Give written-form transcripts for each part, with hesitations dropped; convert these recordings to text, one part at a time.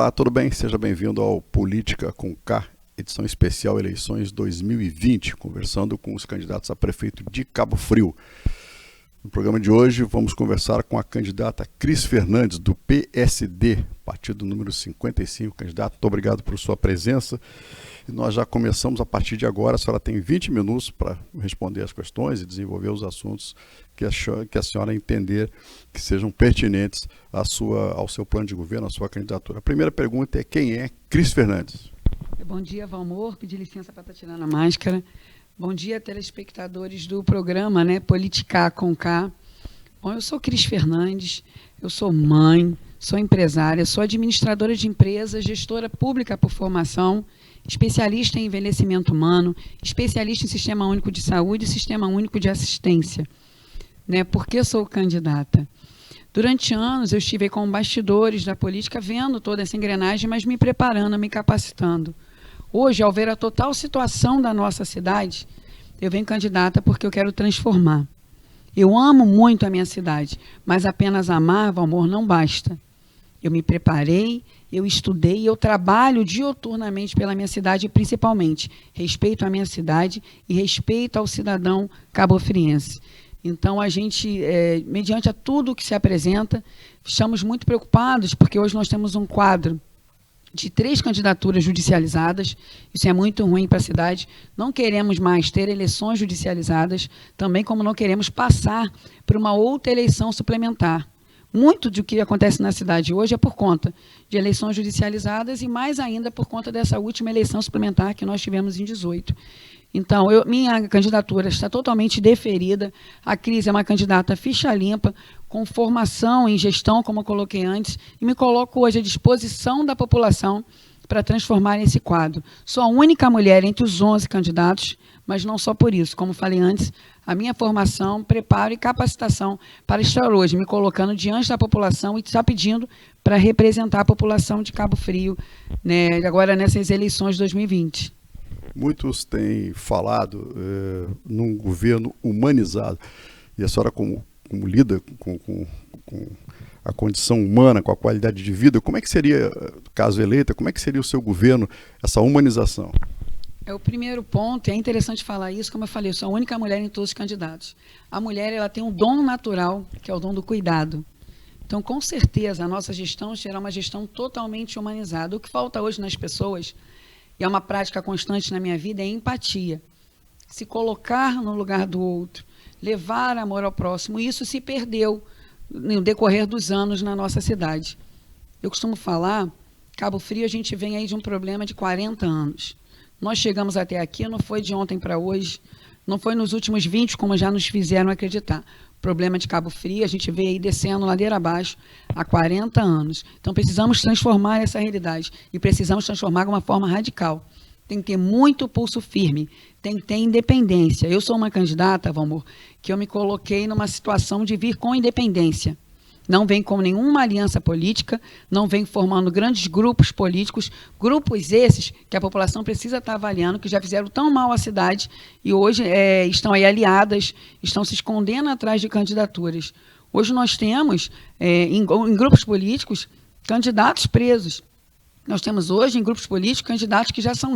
Olá, tudo bem? Seja bem-vindo ao Política com K, edição especial Eleições 2020, conversando com os candidatos a prefeito de Cabo Frio. No programa de hoje vamos conversar com a candidata Cris Fernandes, do PSD, partido número 55. Candidato, muito obrigado por sua presença. E nós já começamos a partir de agora. A senhora tem 20 minutos para responder as questões e desenvolver os assuntos que a senhora entender que sejam pertinentes ao seu plano de governo, à sua candidatura. A primeira pergunta é: quem é Cris Fernandes? Bom dia, Valmor. Pedir licença para estar tirando a máscara. Bom dia, telespectadores do programa, Politicar com K. Bom, eu sou Cris Fernandes, eu sou mãe, sou empresária, sou administradora de empresas, gestora pública por formação, especialista em envelhecimento humano, especialista em Sistema Único de Saúde e Sistema Único de Assistência. Por que sou candidata? Durante anos eu estive com bastidores da política, vendo toda essa engrenagem, mas me preparando, me capacitando. Hoje, ao ver a total situação da nossa cidade, eu venho candidata porque eu quero transformar. Eu amo muito a minha cidade, mas apenas amar, Valmor, não basta. Eu me preparei, eu estudei, eu trabalho diuturnamente pela minha cidade, principalmente respeito à minha cidade e respeito ao cidadão cabo-friense. Então, a gente, mediante a tudo que se apresenta, estamos muito preocupados, porque hoje nós temos um quadro de 3 candidaturas judicializadas. Isso é muito ruim para a cidade. Não queremos mais ter eleições judicializadas, também como não queremos passar por uma outra eleição suplementar. Muito do que acontece na cidade hoje é por conta de eleições judicializadas e mais ainda por conta dessa última eleição suplementar que nós tivemos em 2018. Então, minha candidatura está totalmente deferida. A Cris é uma candidata ficha limpa, com formação em gestão, como eu coloquei antes, e me coloco hoje à disposição da população para transformar esse quadro. Sou a única mulher entre os 11 candidatos, mas não só por isso. Como falei antes, a minha formação, preparo e capacitação para estar hoje me colocando diante da população e estar pedindo para representar a população de Cabo Frio, agora nessas eleições de 2020. Muitos têm falado num governo humanizado. E a senhora, como lida com a condição humana, com a qualidade de vida, como é que seria, caso eleita, como é que seria o seu governo, essa humanização? O primeiro ponto, é interessante falar isso, como eu falei, eu sou a única mulher em todos os candidatos. A mulher, ela tem um dom natural, que é o dom do cuidado. Então, com certeza, a nossa gestão será uma gestão totalmente humanizada. O que falta hoje nas pessoas, e é uma prática constante na minha vida, é empatia. Se colocar no lugar do outro, levar amor ao próximo, e isso se perdeu no decorrer dos anos na nossa cidade. Eu costumo falar, Cabo Frio, a gente vem aí de um problema de 40 anos. Nós chegamos até aqui, não foi de ontem para hoje, não foi nos últimos 20, como já nos fizeram acreditar. O problema de Cabo Frio, a gente veio aí descendo ladeira abaixo há 40 anos. Então, precisamos transformar essa realidade e precisamos transformar de uma forma radical. Tem que ter muito pulso firme, tem que ter independência. Eu sou uma candidata, Valmor, que eu me coloquei numa situação de vir com independência. Não vem com nenhuma aliança política, não vem formando grandes grupos políticos, grupos esses que a população precisa estar avaliando, que já fizeram tão mal à cidade e hoje estão aí aliadas, estão se escondendo atrás de candidaturas. Hoje nós temos, em grupos políticos, candidatos presos. Nós temos hoje, em grupos políticos, candidatos que já são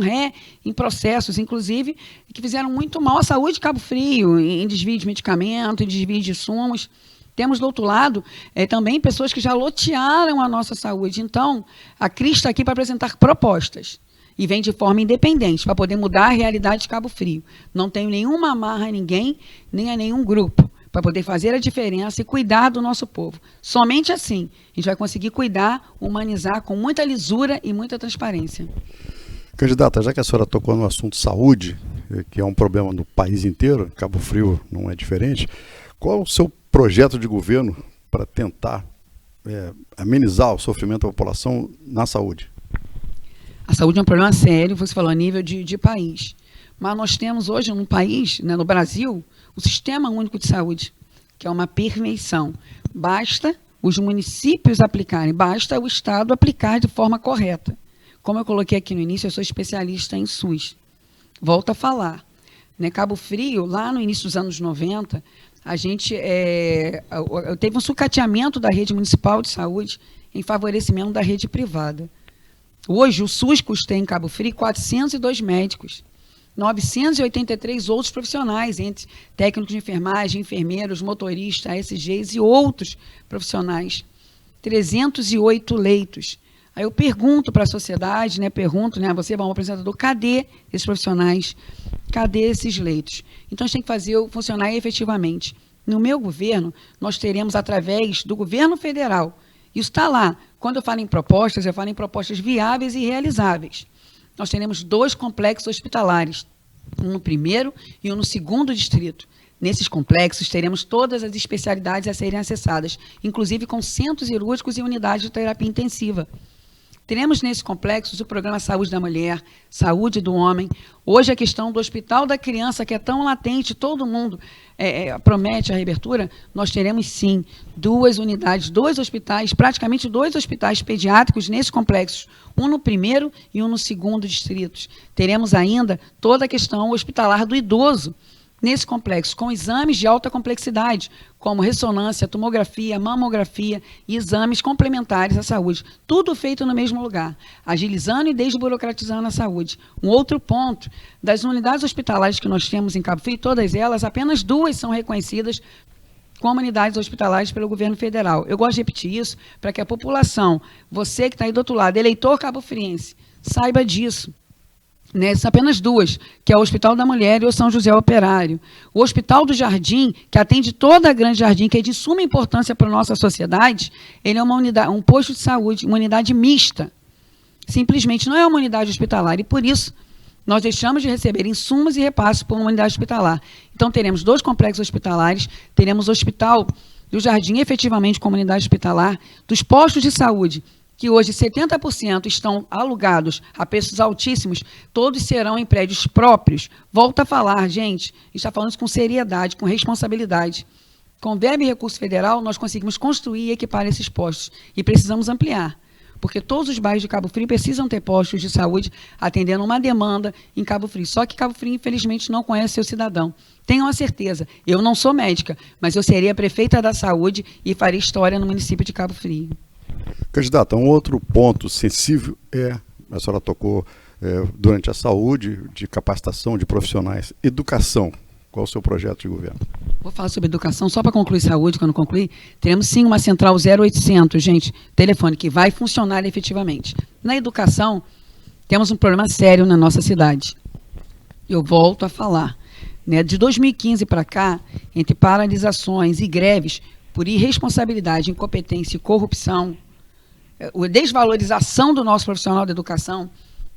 em processos, inclusive, que fizeram muito mal à saúde de Cabo Frio, em desvio de medicamento, em desvio de insumos. Temos, do outro lado, também pessoas que já lotearam a nossa saúde. Então, a Cris está aqui para apresentar propostas. E vem de forma independente, para poder mudar a realidade de Cabo Frio. Não tenho nenhuma amarra a ninguém, nem a nenhum grupo, para poder fazer a diferença e cuidar do nosso povo. Somente assim, a gente vai conseguir cuidar, humanizar com muita lisura e muita transparência. Candidata, já que a senhora tocou no assunto saúde, que é um problema no país inteiro, Cabo Frio não é diferente, qual o seu projeto de governo para tentar amenizar o sofrimento da população na saúde? A saúde é um problema sério, você falou, a nível de país. Mas nós temos hoje no país, no Brasil, o Sistema Único de Saúde, que é uma perfeição. Basta os municípios aplicarem, basta o Estado aplicar de forma correta. Como eu coloquei aqui no início, eu sou especialista em SUS. Volto a falar. Cabo Frio, lá no início dos anos 90, a gente teve um sucateamento da rede municipal de saúde em favorecimento da rede privada. Hoje, o SUS custeia em Cabo Frio 402 médicos, 983 outros profissionais, entre técnicos de enfermagem, enfermeiros, motoristas, ASGs e outros profissionais. 308 leitos. Aí eu pergunto para a sociedade, você, bom apresentador, cadê esses profissionais? Cadê esses leitos? Então, a gente tem que fazer funcionar efetivamente. No meu governo, nós teremos, através do governo federal, isso está lá. Quando eu falo em propostas, eu falo em propostas viáveis e realizáveis. Nós teremos 2 complexos hospitalares, um no 1º e um no 2º distrito. Nesses complexos, teremos todas as especialidades a serem acessadas, inclusive com centros cirúrgicos e unidades de terapia intensiva. Teremos nesses complexos o programa Saúde da Mulher, Saúde do Homem. Hoje a questão do Hospital da Criança, que é tão latente, todo mundo promete a reabertura, nós teremos sim 2 unidades, 2 hospitais, praticamente 2 hospitais pediátricos nesses complexos, um no 1º e um no 2º distritos. Teremos ainda toda a questão hospitalar do idoso, nesse complexo, com exames de alta complexidade, como ressonância, tomografia, mamografia e exames complementares à saúde. Tudo feito no mesmo lugar, agilizando e desburocratizando a saúde. Um outro ponto, das unidades hospitalares que nós temos em Cabo Frio, todas elas, apenas 2 são reconhecidas como unidades hospitalares pelo governo federal. Eu gosto de repetir isso para que a população, você que está aí do outro lado, eleitor cabo-friense, saiba disso. São apenas 2, que é o Hospital da Mulher e o São José Operário. O Hospital do Jardim, que atende toda a Grande Jardim, que é de suma importância para a nossa sociedade, ele é uma unidade, um posto de saúde, uma unidade mista. Simplesmente não é uma unidade hospitalar, e por isso nós deixamos de receber insumos e repassos por uma unidade hospitalar. Então, teremos 2 complexos hospitalares, teremos o Hospital do Jardim, efetivamente, como unidade hospitalar, dos postos de saúde, que hoje 70% estão alugados a preços altíssimos, todos serão em prédios próprios. Volto a falar, gente, está falando isso com seriedade, com responsabilidade. Com verba e recurso federal, nós conseguimos construir e equipar esses postos. E precisamos ampliar, porque todos os bairros de Cabo Frio precisam ter postos de saúde atendendo uma demanda em Cabo Frio. Só que Cabo Frio, infelizmente, não conhece seu cidadão. Tenham a certeza, eu não sou médica, mas eu serei a prefeita da saúde e farei história no município de Cabo Frio. Candidata, um outro ponto sensível a senhora tocou durante a saúde, de capacitação de profissionais, educação. Qual é o seu projeto de governo? Vou falar sobre educação, só para concluir saúde, quando concluir, teremos sim uma central 0800, gente, telefone, que vai funcionar efetivamente. Na educação, temos um problema sério na nossa cidade. Eu volto a falar. De 2015 para cá, entre paralisações e greves, por irresponsabilidade, incompetência e corrupção, a desvalorização do nosso profissional da educação,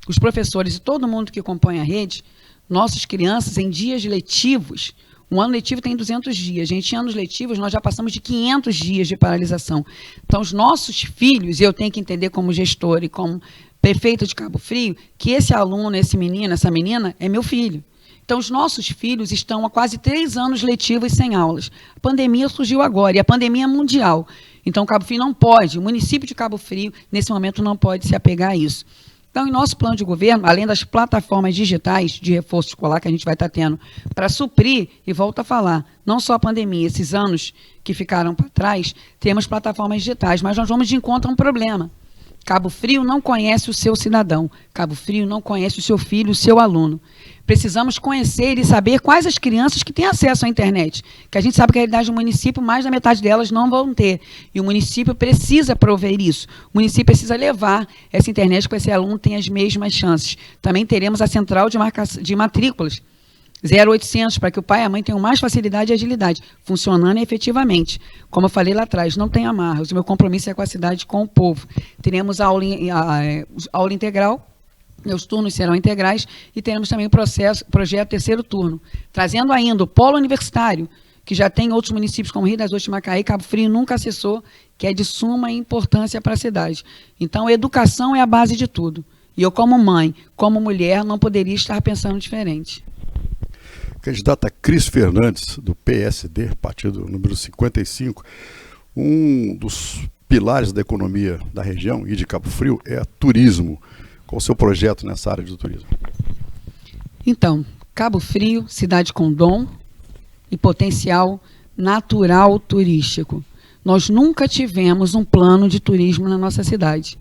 os professores e todo mundo que compõe a rede, nossas crianças em dias letivos, um ano letivo tem 200 dias, gente, em anos letivos nós já passamos de 500 dias de paralisação. Então, os nossos filhos, e eu tenho que entender como gestor e como prefeita de Cabo Frio, que esse aluno, esse menino, essa menina, é meu filho. Então, os nossos filhos estão há quase 3 anos letivos sem aulas. A pandemia surgiu agora, e a pandemia é mundial. Então, Cabo Frio não pode, o município de Cabo Frio, nesse momento, não pode se apegar a isso. Então, em nosso plano de governo, além das plataformas digitais de reforço escolar que a gente vai estar tendo para suprir, e volto a falar, não só a pandemia, esses anos que ficaram para trás, temos plataformas digitais, mas nós vamos de encontro a um problema. Cabo Frio não conhece o seu cidadão, Cabo Frio não conhece o seu filho, o seu aluno. Precisamos conhecer e saber quais as crianças que têm acesso à internet, que a gente sabe que a realidade do município, mais da metade delas não vão ter. E o município precisa prover isso. O município precisa levar essa internet para que esse aluno tenha as mesmas chances. Também teremos a central de matrículas, 0800, para que o pai e a mãe tenham mais facilidade e agilidade, funcionando efetivamente. Como eu falei lá atrás, não tem amarras, o meu compromisso é com a cidade, com o povo. Teremos a aula integral, os turnos serão integrais, e teremos também o projeto terceiro turno, trazendo ainda o polo universitário, que já tem outros municípios como Rio das Ostras, Macaé, Cabo Frio nunca acessou, que é de suma importância para a cidade. Então, a educação é a base de tudo. E eu, como mãe, como mulher, não poderia estar pensando diferente. Candidata Cris Fernandes, do PSD, partido número 55, um dos pilares da economia da região e de Cabo Frio é turismo. Qual o seu projeto nessa área do turismo? Então, Cabo Frio, cidade com dom e potencial natural turístico. Nós nunca tivemos um plano de turismo na nossa cidade.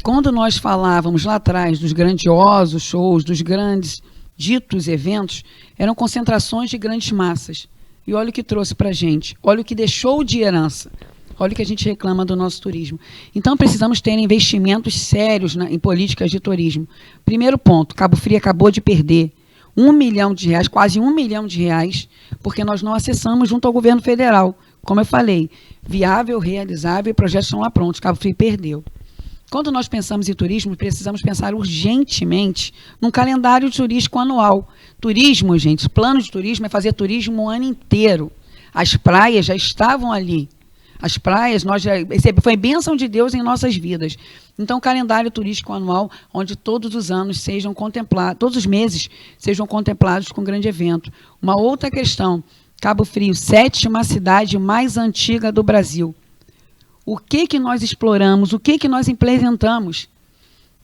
Quando nós falávamos lá atrás dos grandiosos shows, dos grandes ditos eventos, eram concentrações de grandes massas. E olha o que trouxe para a gente, olha o que deixou de herança, olha o que a gente reclama do nosso turismo. Então precisamos ter investimentos sérios em políticas de turismo. Primeiro ponto, Cabo Frio acabou de perder R$1 milhão, quase R$1 milhão, porque nós não acessamos junto ao governo federal. Como eu falei, viável, realizável e projetos estão lá prontos, Cabo Frio perdeu. Quando nós pensamos em turismo, precisamos pensar urgentemente num calendário turístico anual. Turismo, gente, plano de turismo é fazer turismo o ano inteiro. As praias já estavam ali. As praias, foi bênção de Deus em nossas vidas. Então, calendário turístico anual, onde todos os anos sejam contemplados, todos os meses sejam contemplados com um grande evento. Uma outra questão, Cabo Frio, 7ª cidade mais antiga do Brasil. O que nós exploramos, o que nós implementamos?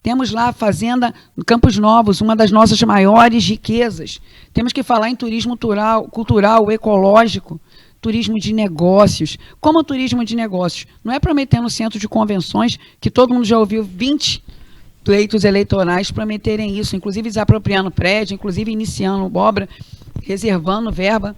Temos lá a Fazenda Campos Novos, uma das nossas maiores riquezas. Temos que falar em turismo cultural, ecológico, turismo de negócios. Como turismo de negócios? Não é prometendo centro de convenções, que todo mundo já ouviu 20 pleitos eleitorais prometerem isso, inclusive desapropriando prédio, inclusive iniciando obra, reservando verba.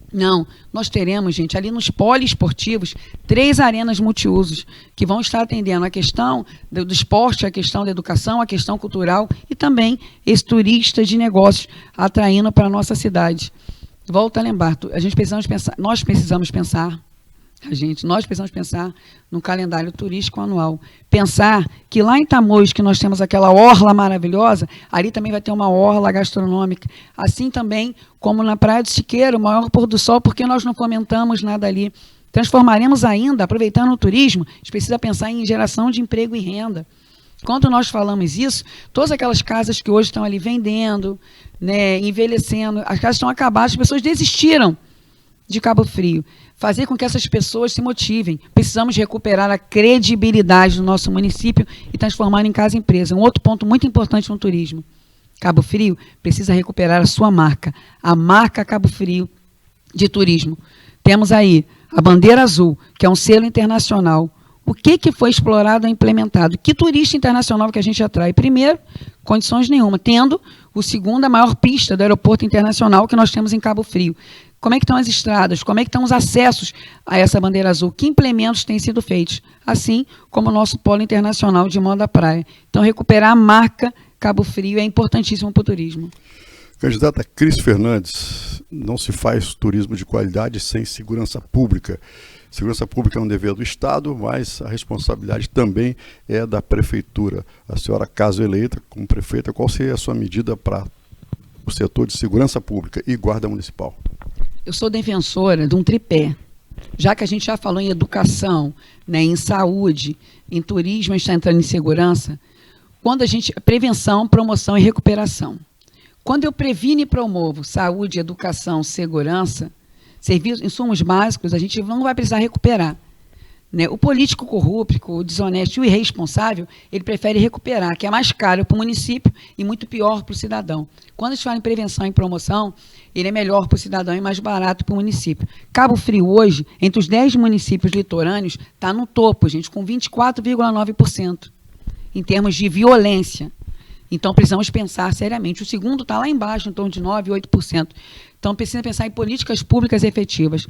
Não, nós teremos, gente, ali nos poliesportivos, 3 arenas multiusos que vão estar atendendo a questão do esporte, a questão da educação, a questão cultural e também esse turista de negócios atraindo para a nossa cidade. Volto a lembrar, nós precisamos pensar no calendário turístico anual. Pensar que lá em Tamoios, que nós temos aquela orla maravilhosa, ali também vai ter uma orla gastronômica. Assim também como na Praia do Siqueiro, o maior pôr do sol, porque nós não fomentamos nada ali. Transformaremos ainda, aproveitando o turismo, a gente precisa pensar em geração de emprego e renda. Quando nós falamos isso, todas aquelas casas que hoje estão ali vendendo, né, envelhecendo, as casas estão acabadas, as pessoas desistiram de Cabo Frio. Fazer com que essas pessoas se motivem. Precisamos recuperar a credibilidade do nosso município e transformar em casa-empresa. Um outro ponto muito importante no turismo. Cabo Frio precisa recuperar a sua marca, a marca Cabo Frio de turismo. Temos aí a bandeira azul, que é um selo internacional. O que foi explorado e implementado? Que turista internacional que a gente atrai? Primeiro, condições nenhuma, tendo a segunda maior pista do aeroporto internacional que nós temos em Cabo Frio. Como é que estão as estradas? Como é que estão os acessos a essa bandeira azul? Que implementos têm sido feitos? Assim como o nosso polo internacional de moda praia. Então, recuperar a marca Cabo Frio é importantíssimo para o turismo. Candidata Cris Fernandes, não se faz turismo de qualidade sem segurança pública. Segurança pública é um dever do Estado, mas a responsabilidade também é da Prefeitura. A senhora, caso eleita como prefeita, qual seria a sua medida para o setor de segurança pública e guarda municipal? Eu sou defensora de um tripé. Já que a gente já falou em educação, né, em saúde, em turismo, a gente está entrando em segurança, prevenção, promoção e recuperação. Quando eu previno e promovo saúde, educação, segurança, serviços, insumos básicos, a gente não vai precisar recuperar. Né? O político corrupto, o desonesto e o irresponsável, ele prefere recuperar, que é mais caro para o município e muito pior para o cidadão. Quando a gente fala em prevenção e promoção, ele é melhor para o cidadão e mais barato para o município. Cabo Frio hoje, entre os 10 municípios litorâneos, está no topo, gente, com 24,9% em termos de violência. Então, precisamos pensar seriamente. O segundo está lá embaixo, em torno de 9%, 8%. Então, precisa pensar em políticas públicas efetivas.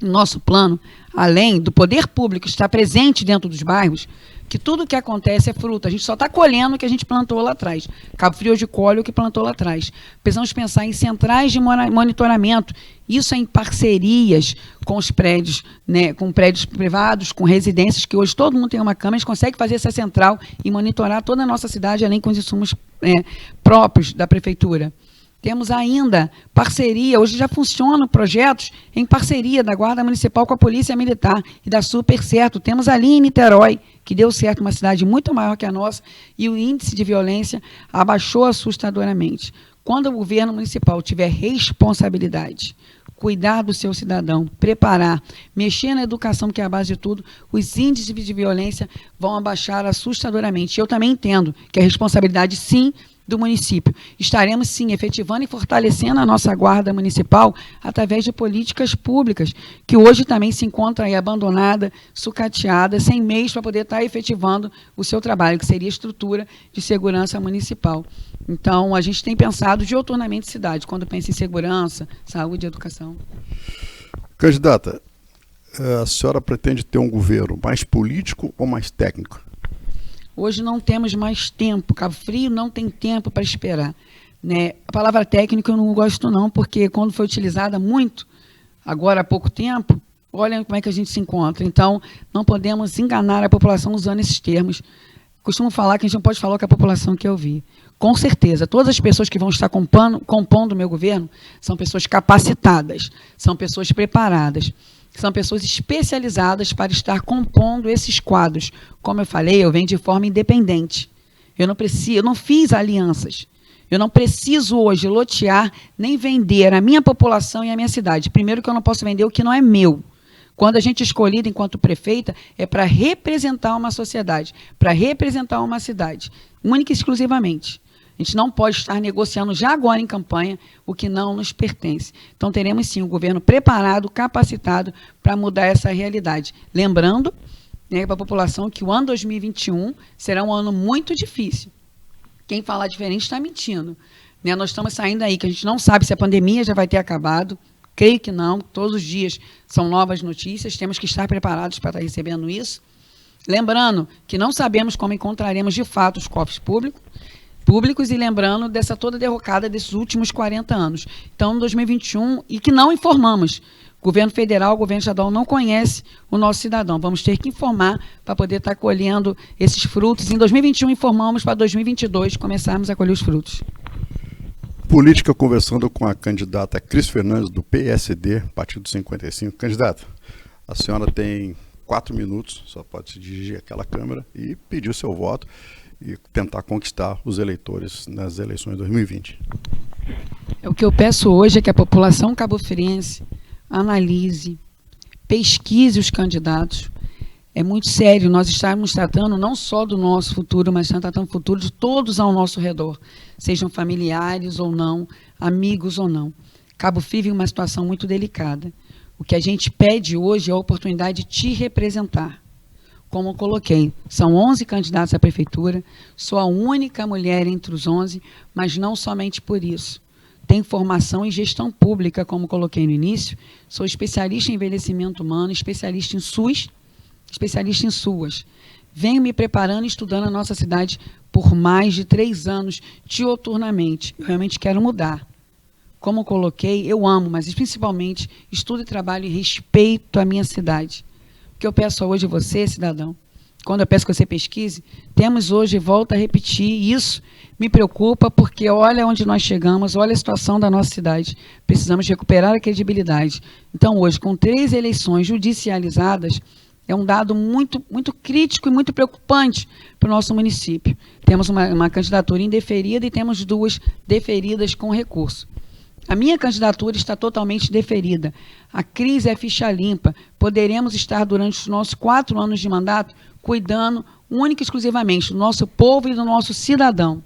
Nosso plano, além do poder público estar presente dentro dos bairros, que tudo que acontece é fruto. A gente só está colhendo o que a gente plantou lá atrás. Cabo Frio hoje colhe o que plantou lá atrás. Precisamos pensar em centrais de monitoramento. Isso é em parcerias com os prédios, né, com prédios privados, com residências, que hoje todo mundo tem uma câmera, a gente consegue fazer essa central e monitorar toda a nossa cidade, além com os insumos próprios da prefeitura. Temos ainda parceria, hoje já funcionam projetos em parceria da Guarda Municipal com a Polícia Militar e dá super certo. Temos ali em Niterói, que deu certo, uma cidade muito maior que a nossa, e o índice de violência abaixou assustadoramente. Quando o governo municipal tiver responsabilidade, cuidar do seu cidadão, preparar, mexer na educação, que é a base de tudo, os índices de violência vão abaixar assustadoramente. Eu também entendo que a responsabilidade, sim, do município. Estaremos, sim, efetivando e fortalecendo a nossa guarda municipal através de políticas públicas, que hoje também se encontra aí abandonada, sucateada, sem meios para poder estar efetivando o seu trabalho, que seria a estrutura de segurança municipal. Então, a gente tem pensado diuturnamente cidade, quando pensa em segurança, saúde e educação. Candidata, a senhora pretende ter um governo mais político ou mais técnico? Hoje não temos mais tempo, Cabo Frio não tem tempo para esperar, né? A palavra técnico eu não gosto não, porque quando foi utilizada muito, agora há pouco tempo, olha como é que a gente se encontra. Então, não podemos enganar a população usando esses termos. Costumo falar que a gente não pode falar o que a população quer ouvir. Com certeza, todas as pessoas que vão estar compondo o meu governo são pessoas capacitadas, são pessoas preparadas, são pessoas especializadas para estar compondo esses quadros. Como eu falei, eu venho de forma independente. Eu não fiz alianças. Eu não preciso hoje lotear nem vender a minha população e a minha cidade. Primeiro que eu não posso vender o que não é meu. Quando a gente é escolhida enquanto prefeita, é para representar uma sociedade, para representar uma cidade, única e exclusivamente. A gente não pode estar negociando já agora em campanha o que não nos pertence. Então, teremos sim um governo preparado, capacitado para mudar essa realidade. Lembrando, né, para a população que o ano 2021 será um ano muito difícil. Quem falar diferente está mentindo. Né, nós estamos saindo aí, que a gente não sabe se a pandemia já vai ter acabado. Creio que não, todos os dias são novas notícias, temos que estar preparados para estar recebendo isso. Lembrando que não sabemos como encontraremos de fato os cofres públicos e lembrando dessa toda derrocada desses últimos 40 anos. Então, em 2021, e que não informamos, o governo federal, o governo estadual não conhece o nosso cidadão. Vamos ter que informar para poder estar colhendo esses frutos. Em 2021, informamos para 2022 começarmos a colher os frutos. Política, conversando com a candidata Cris Fernandes, do PSD, Partido 55. Candidata, a senhora tem 4 minutos, só pode se dirigir àquela câmera e pedir o seu voto e tentar conquistar os eleitores nas eleições de 2020. O que eu peço hoje é que a população cabo-friense analise, pesquise os candidatos. É muito sério, nós estamos tratando não só do nosso futuro, mas estamos tratando do futuro de todos ao nosso redor, sejam familiares ou não, amigos ou não. Cabo Frio vive uma situação muito delicada. O que a gente pede hoje é a oportunidade de te representar. Como eu coloquei, são 11 candidatos à prefeitura, sou a única mulher entre os 11, mas não somente por isso. Tenho formação em gestão pública, como coloquei no início, sou especialista em envelhecimento humano, especialista em SUS, especialista em SUAS. Venho me preparando e estudando a nossa cidade por mais de 3 anos, diuturnamente. Eu realmente quero mudar. Como eu coloquei, eu amo, mas principalmente estudo e trabalho e respeito a minha cidade. O que eu peço hoje a você, cidadão, quando eu peço que você pesquise, temos hoje, volto a repetir, isso me preocupa porque olha onde nós chegamos, olha a situação da nossa cidade. Precisamos recuperar a credibilidade. Então, hoje, com 3 eleições judicializadas, é um dado muito, muito crítico e muito preocupante para o nosso município. Temos uma candidatura indeferida e temos 2 deferidas com recurso. A minha candidatura está totalmente deferida. A Cris é ficha limpa. Poderemos estar, durante os nossos 4 anos de mandato, cuidando única e exclusivamente do nosso povo e do nosso cidadão.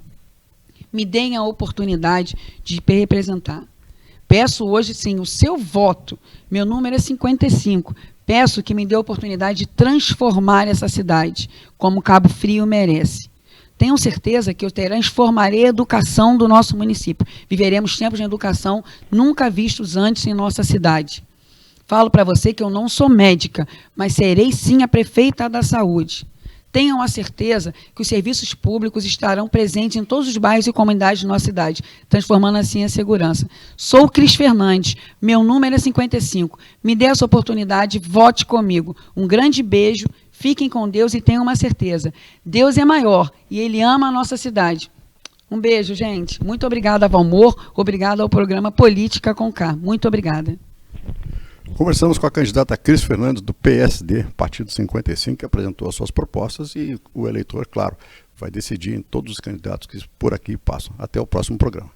Me deem a oportunidade de representar. Peço hoje, sim, o seu voto. Meu número é 55. Peço que me dê a oportunidade de transformar essa cidade, como Cabo Frio merece. Tenho certeza que eu transformarei a educação do nosso município. Viveremos tempos de educação nunca vistos antes em nossa cidade. Falo para você que eu não sou médica, mas serei sim a prefeita da saúde. Tenham a certeza que os serviços públicos estarão presentes em todos os bairros e comunidades de nossa cidade, transformando assim a segurança. Sou Cris Fernandes, meu número é 55. Me dê essa oportunidade, vote comigo. Um grande beijo, fiquem com Deus e tenham uma certeza. Deus é maior e Ele ama a nossa cidade. Um beijo, gente. Muito obrigada, Valmor. Obrigada ao programa Política com K. Muito obrigada. Conversamos com a candidata Cris Fernandes, do PSD, Partido 55, que apresentou as suas propostas e o eleitor, claro, vai decidir em todos os candidatos que por aqui passam. Até o próximo programa.